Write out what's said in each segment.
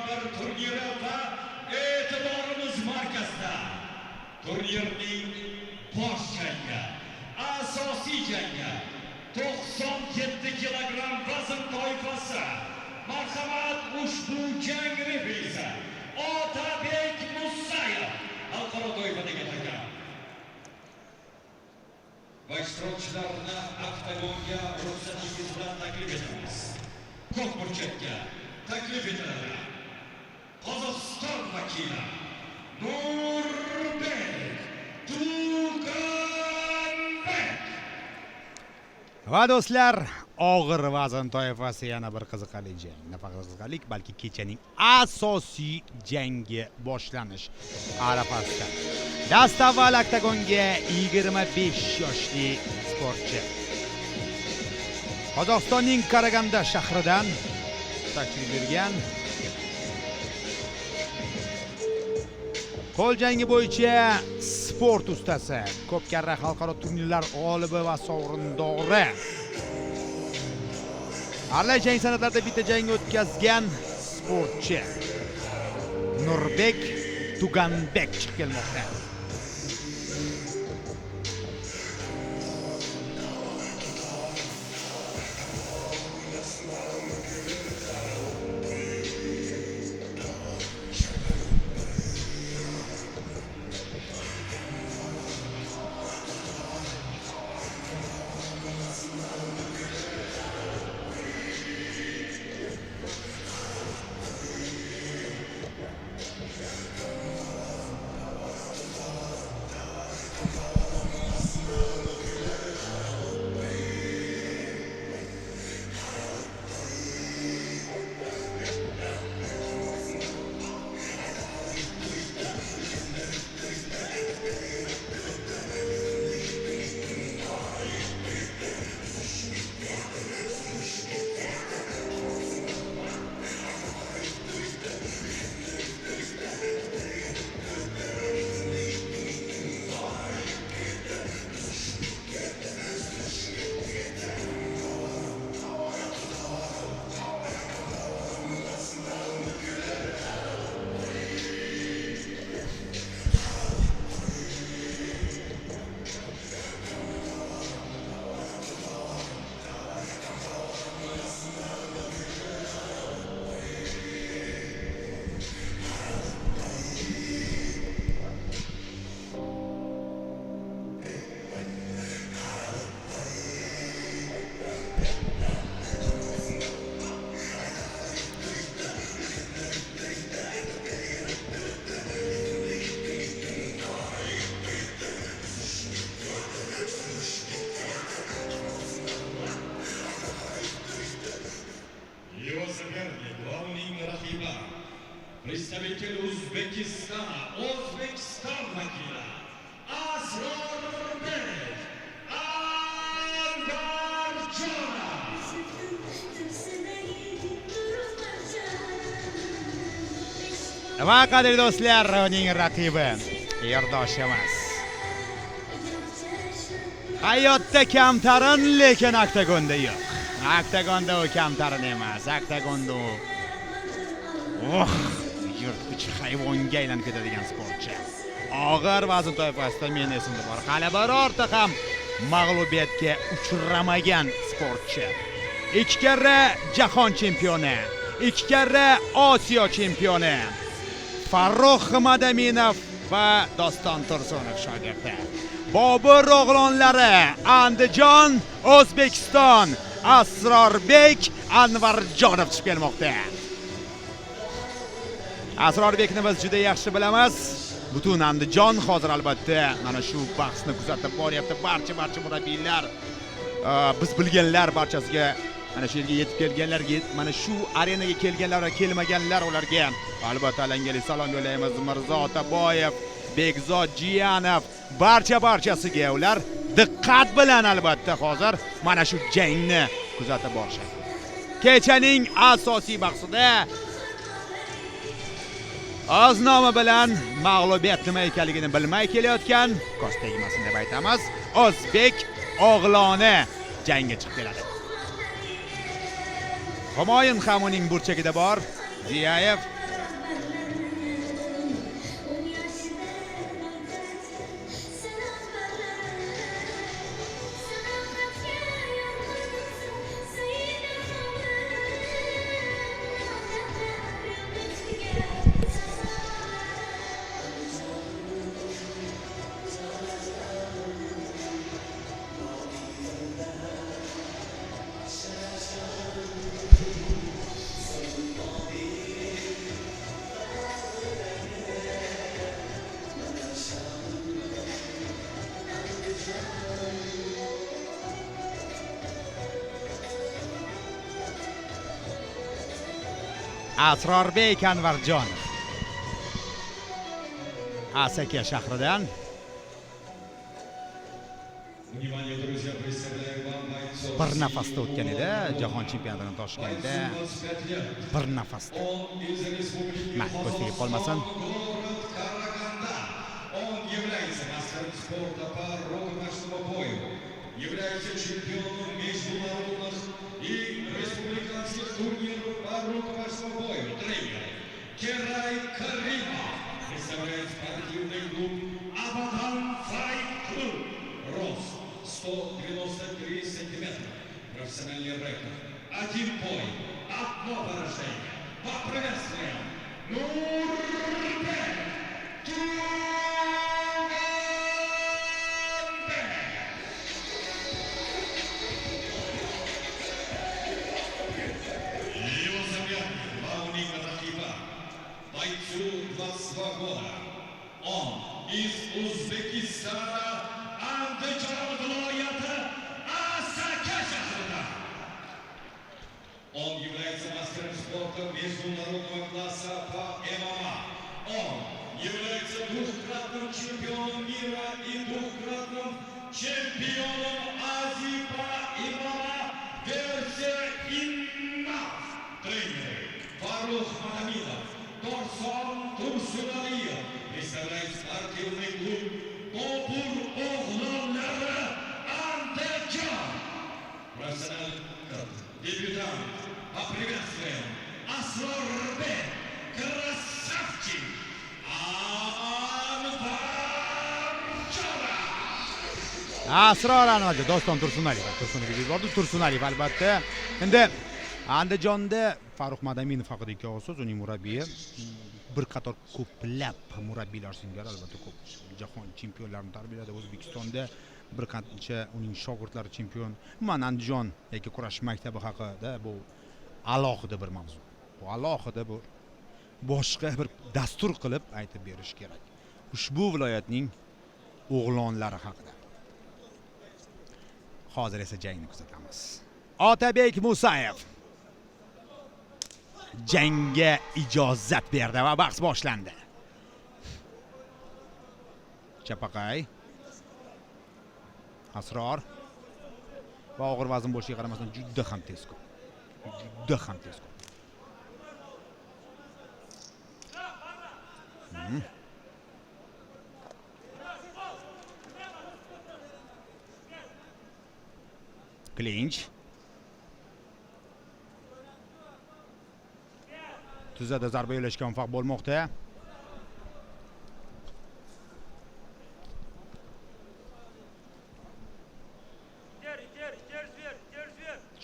bir turniri va e'tiborimiz markazida. Turnirning bosh jangi, asosiy jangi 97 kilogramm vazn toifasi. Marhamat, ushbu jang refrisi Otabek Musayev xalqaro toifadagi hakam. Va ishtirokchilarni oktagonga ruxsatingiz bilan taklif etamiz. Ko'k burchakka taklif etiladi. Qozog'iston vakili Nurbek Tuganbek. Va do'stlar, og'ir vazn toifasi yana bir qiziqarli jang. Nafaqat qiziqarli, balki kechaning asosiy jangi boshlanish arafasida. Dastavval oktagonga 25 yoshli sportchi Qozog'istonning Karaganda shahridan tashrif buyurgan. Qo'l jangi bo'yicha sport ustasi, ko'p karra xalqaro turnirlar g'olibi va sovrindori. Arla jang san'atlarida bitta jang o'tkazgan sportchi Nurbek Tuganbek chiqib kelmoqda. Представитель O'zbekiston vakili Asrorbek Anvarjonov. Va qadrli do'stlar, uning raqibi yerdoshimiz. Hayotda kamtarin, lekin oktagonda yo'q. Oktagonda u kamtarin emas. Oktagonda u yirtqich hayvonga aylanib ketadigan sportchi. Og'ir vazn toifasida men esimda bor. Hali birorta ham mag'lubiyatga uchramagan sportchi. 2 karra jahon chempioni, 2 karra Osiyo chempioni Farruh Madaminov va Doston Tursunov shogirdi. Bobur o'g'lonlari Andijon, O'zbekiston Asrorbek Anvarjonov chiqib kelmoqda. Asrorbekni biz juda yaxshi bilamiz. Butun Andijon hozir albatta mana shu bahsni kuzatib boryapti. Barcha murabbiylar, biz bilganlar barchasiga mana shu yerga yetib kelganlarga, mana shu arenaga kelganlar va kelmaganlar ularga albatta alangali salom yo'laymiz. Mirzo Otaboyev, Bekzod Jiyanov, barchasiga ular diqqat bilan albatta hozir mana shu jangni kuzatib borishadi. Kechaning asosiy bahsida o'z nomi bilan mag'lubiyat nima ekanligini bilmay kelayotgan, ko'z tegmasin deb aytamiz, O'zbek o'g'loni jangga chiqib keladi. Humoyun ham uning burchagida bor. Ziyayev Asrorbek Anvarjonov Asaka shahridan Внимание, друзья, представляю вам бойцов. bir nafasda o'tgan edi jahon chempionatining Toshkentda 25 лет. bir nafasda. Он из республики Mayli, ko'zga qolmasin. город Караганда. Он является мастером спорта по рукопашному бою. Является чемпионом международных и республиканских турниров по рукопашному бою. Тренер Керай Каримов представляет спортивный клуб Абадан Файт Клуб. Рост 193 сантиметра. Профессиональный рекорд. Один бой, одно поражение. Поприветствуем Нурбек Туганбек. Его соперник Лауник Атакиба, бойцу 22 года. Он из Узбекистана, Андыжон viloyati Asaka shahridan. Он является мастером спорта международного класса по ММА. Он является двукратным чемпионом мира и двукратным чемпионом Азии по ММА версия ИННАФ. Тренеры Фарух Махамидов, Торсон Турсуналиев представляет спортивный клуб Топур Оғлонлары Андыжон. Профессиональный дебютант. Поприветствуем Асрорбек Красавчик Anvarjonov. Asror Anvarjon, Doston Tursunaliyev. Tursunaliyev albatta. Endi Andijonda Farruh Madaminov haqida ikki og'iz so'z, uning murabbiyi bir qator ko'plab murabbiylar singari albatta ko'p jahon chempionlarini tarbiyaladi. O'zbekistonda bir qancha uning shogirdlari chempion. Mana Andijon yoki kurash maktabi haqida bu alohida bir mavzu. Bu alohida bir boshqa bir dastur qilib aytib berish kerak. Ushbu viloyatning o'g'lonlari haqida. Hozir esa jangni kuzatamiz. Otabek Musayev jangga ijozat berdi va bahs boshlandi. Chapaqay Asror va og'ir vazn bo'lishiga qaramasdan juda ham tezkor. Juda ham tezkor. Clinch. Tuzada zarba yo'lashga muvaffaq bo'lmoqda.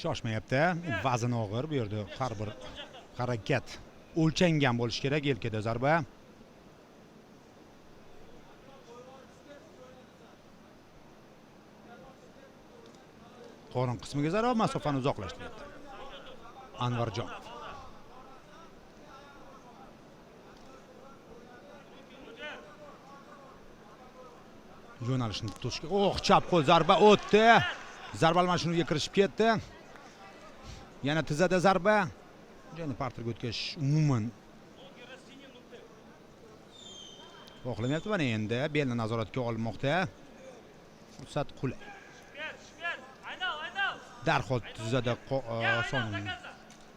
Shoshmayapti. Vazn og'ir, bu yerda har bir harakat o'lchangan bo'lishi kerak. Yelkada zarba. Qorin qismiga zarba, masofani uzoqlashtiryapti. Anvarjonov. Yo'nalishni tutishga. Chap qo'l zarba o'tdi. Zarba almashinuviga kirishib ketdi. Yana tizada zarba. Jangni parterga o'tkazish umuman xohlamayapti. Mana endi belni nazoratga olmoqda. Fursat qulay. Darhol tizada son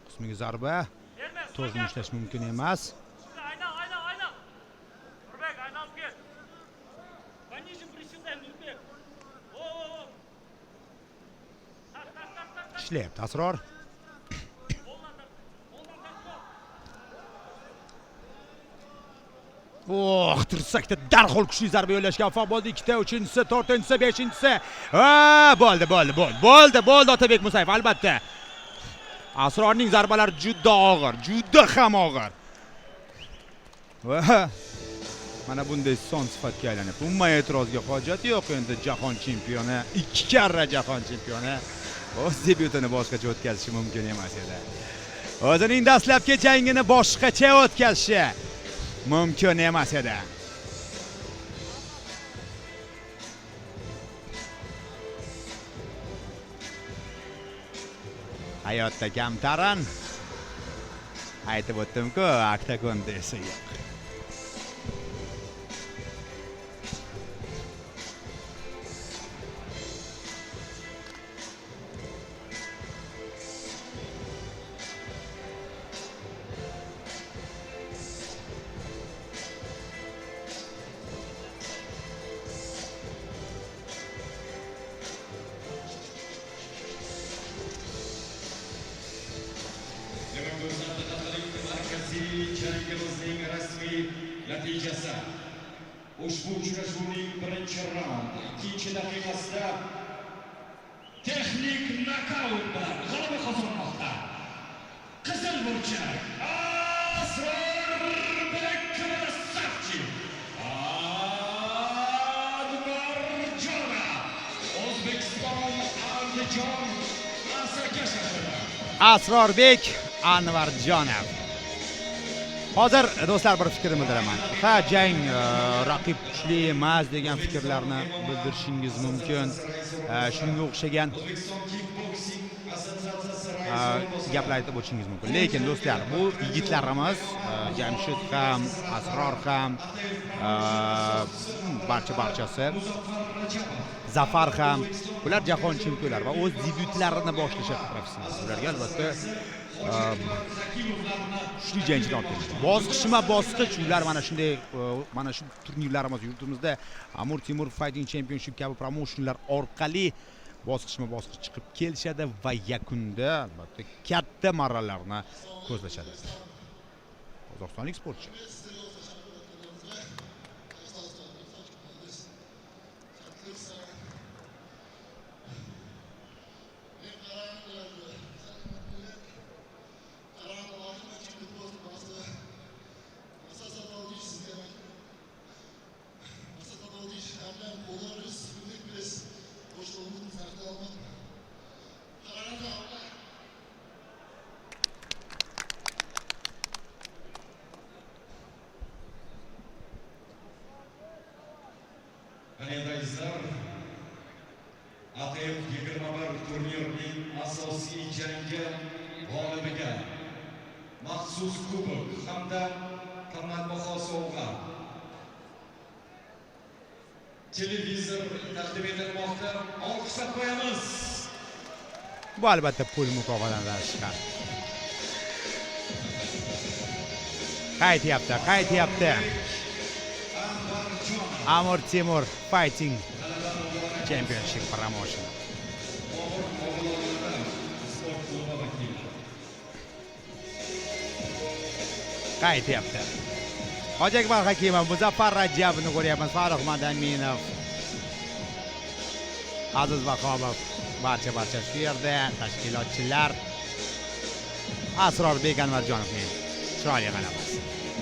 qismiga zarba. To'g'ri ushlash mumkin emas. Ishlayapti Asror. Tirsakda darhol kuchli zarba yo'llashga muvaffaq bo'ldi. 2ta, 3-chi, 4-chi, 5-chi. Bo'ldi Otabek Musayev albatta. Asrorning zarbalari juda og'ir, juda ham og'ir. Mana bunday son sifatga aylanib, umuman e'tirozga hojat yo'q. Endi jahon chempioni, 2 karra jahon chempioni o'z debyutini boshqacha o'tkazishi mumkin emas edi. O'zining dastlabki jangini boshqacha o'tkazishi mumkin emas edi. Hayotda kamtarin, aytib o'tdim-ku, oktagonda esa yo'q. Jangimizning rasmiy natijasi. Ushbu uchrashuvning birinchi raund, ikkinchi daqiqasida texnik nokaut bilan g'alaba qozonmoqda. Qizil burchak Asrorbek Krasavchi, Anvarjonov, O'zbekiston Andijon Asaka shahridan. Asrorbek Anvarjonov. Hozir do'stlar bir fikrimni bildiraman. Ha, jang raqib kuchli emas degan fikrlarni bildirishingiz mumkin. Shunga o'xshagan gaplar aytib o'tishingiz mumkin. Lekin do'stlar, bu yigitlarimiz, Jamshid ham, Asror ham, barchasi, Zafar ham, ular jahon chempionlari va o'z debyutlarini boshlashyapti professional. Ularga albatta kuchli jangchilar keldi. Bosqichma-bosqich ular mana shunday mana shu turnirlarimiz yurtimizda Amur Temur Fighting Championship kabi promotionlar orqali bosqichma-bosqich chiqib kelishadi va yakunda albatta katta marralarni ko'zlashadi. Qozog'istonlik sportchi Anadayizlar, ATF 21 turnirining asosiy jangi g'olibiga maxsus kubok hamda qimmatbaho sovg'a televizor taqdim etilmoqda. Olqishlab qo'yamiz. bu albatta pul mukofotlaridan chiqadi. Qaytyapti. Amur Temur Fighting Championship Promotion. Qaytyapti. Hoji Akbar Hakimov, Muzaffar Rajabovni ko'ryapmiz, Farruh Madaminov, Aziz Vahobov, barcha shu yerda tashkilotchilar. Asrorbek Anvarjonovning chiroyli g'alabasi.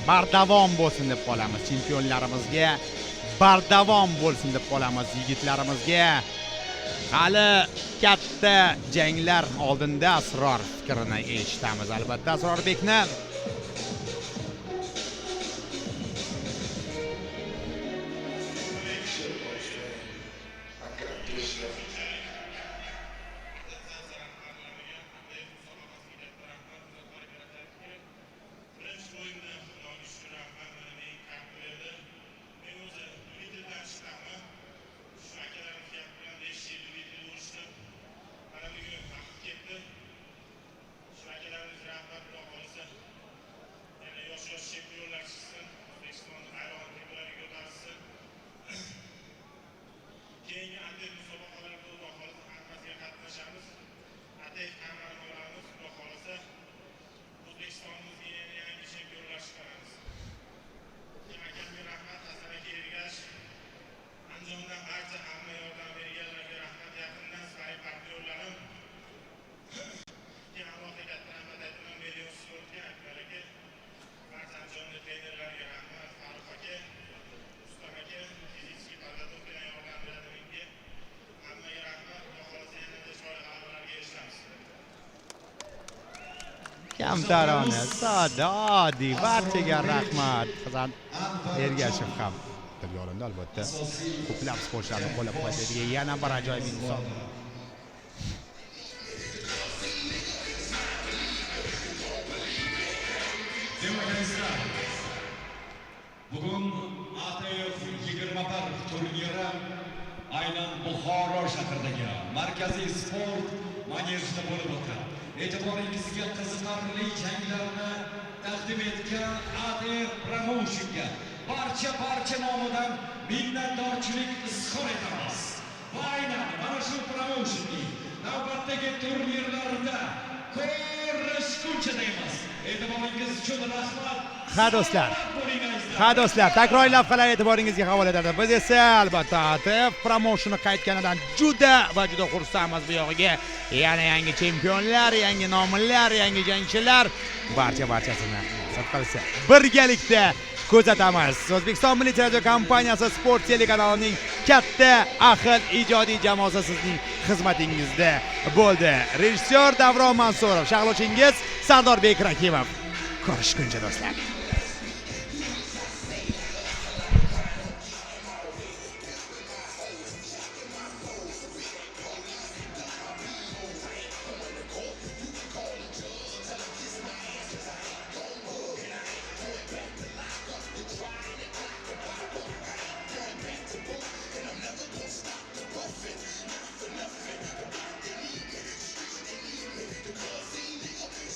Bardavom bo'lsin deb qolamiz chempionlarimizga. Bardavom bo'lsin deb qolamiz yigitlarimizga. Hali katta janglar oldinda Asror fikrini eshitamiz. Albatta Asrorbekni kamtarona, sodda, oddiy, barchaga rahmat. Hasan Ergashev ham tilga olindi albatta. Ko'plab sportchilarni qo'llab-quvvatlaydigan yana bir ajoyib inson. Azizalar, bugun ATF 21 turniri aynan Buxoro shahridagi markaziy sport manejida bo'lib o'tdi. E'tiboringizga qiziqarli janglarni taqdim etgan ATF Promotion'ga barcha nomidan minnatdorchilik izhor etamiz. Va aynan mana shu promotionning navbatdagi turnirlarida ko'rishguncha deymiz. E'tiboringiz uchun rahmat. Ha do'stlar, takroriy lavhalar e'tiboringizga havola etadi. Biz esa albatta ATF Promotion'i qaytganidan juda xursandmiz bu yog'iga. Yana yangi chempionlar, yangi nomlar, yangi jangchilar barchasini nasib qilsa birgalikda kuzatamiz. O'zbekiston Milliy radio kompaniyasi Sport telekanalining katta ahil ijodiy jamoasi sizning xizmatingizda bo'ldi. Rejissyor Davron Mansurov, sharhlovchingiz Sardorbek Rakimov. Ko'rishguncha do'stlar.